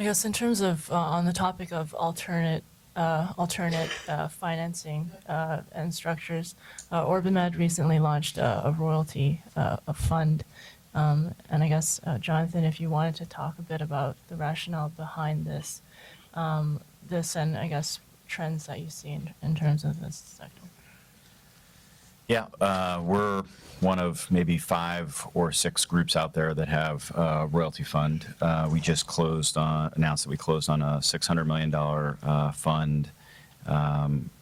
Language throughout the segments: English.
I guess in terms of on the topic of alternate financing and structures, OrbiMed recently launched a royalty a fund, and I guess Jonathan, if you wanted to talk a bit about the rationale behind this, and I guess trends that you see in terms of this sector. Yeah, we're one of maybe 5 or 6 groups out there that have a royalty fund. We just announced that we closed on a $600 million fund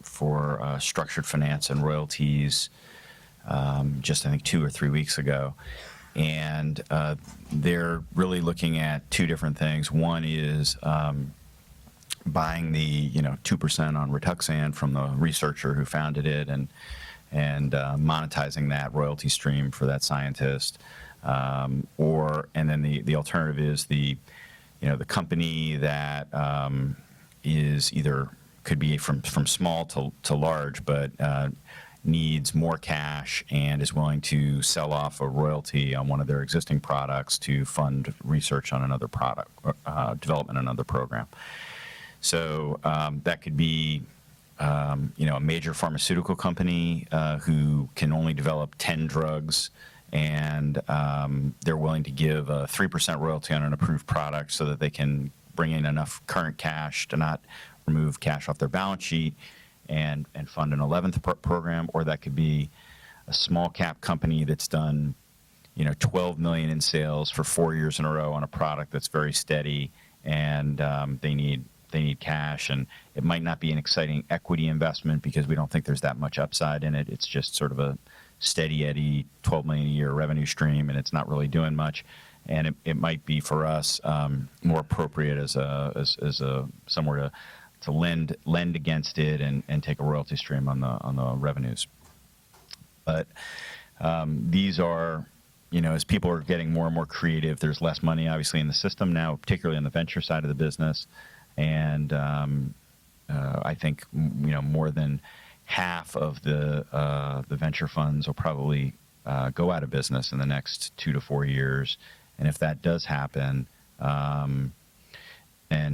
for structured finance and royalties just, I think, 2 or 3 weeks ago. And they're really looking at 2 different things. One is buying the 2% on Rituxan from the researcher who founded it, and monetizing that royalty stream for that scientist, and then the alternative is the company that is either could be from small to large, but needs more cash and is willing to sell off a royalty on one of their existing products to fund research on another product, development in another program. So that could be a major pharmaceutical company who can only develop 10 drugs, and they're willing to give a 3% royalty on an approved product so that they can bring in enough current cash to not remove cash off their balance sheet and fund an 11th program. Or that could be a small cap company that's done $12 million in sales for 4 years in a row on a product that's very steady, and they need cash, and it might not be an exciting equity investment because we don't think there's that much upside in it. It's just sort of a steady Eddie $12 million a year revenue stream, and it's not really doing much. And it might be for us more appropriate as somewhere to lend against it and take a royalty stream on the revenues. But these are, as people are getting more and more creative, there's less money obviously in the system now, particularly on the venture side of the business. And I think more than half of the venture funds will probably go out of business in the next 2 to 4 years. And if that does happen, then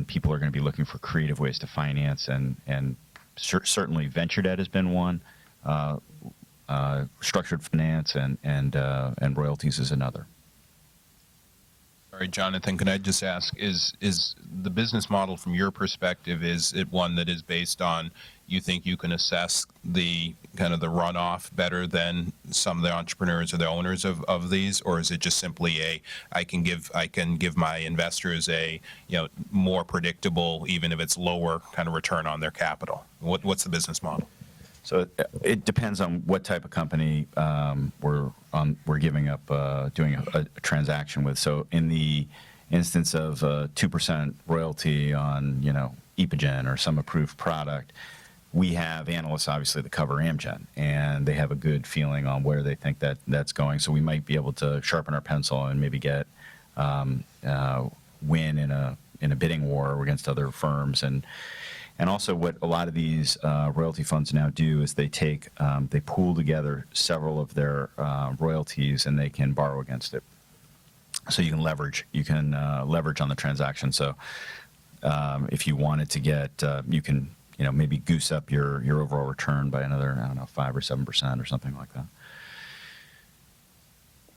people are going to be looking for creative ways to finance, and certainly venture debt has been one. Structured finance and royalties is another. Sorry, Jonathan, can I just ask, is the business model from your perspective, is it one that is based on, you think you can assess the kind of the runoff better than some of the entrepreneurs or the owners of these, or is it just simply I can give my investors a more predictable, even if it's lower, kind of return on their capital? What's the business model? So it depends on what type of company we're giving up doing a transaction with. So in the instance of 2% royalty on Epogen or some approved product, we have analysts obviously that cover Amgen, and they have a good feeling on where they think that's going. So we might be able to sharpen our pencil and maybe get win in a bidding war against other firms. And also what a lot of these royalty funds now do is they pool together several of their royalties, and they can borrow against it. So you can leverage on the transaction. So if you wanted to get, you can maybe goose up your overall return by another, 5 or 7% or something like that.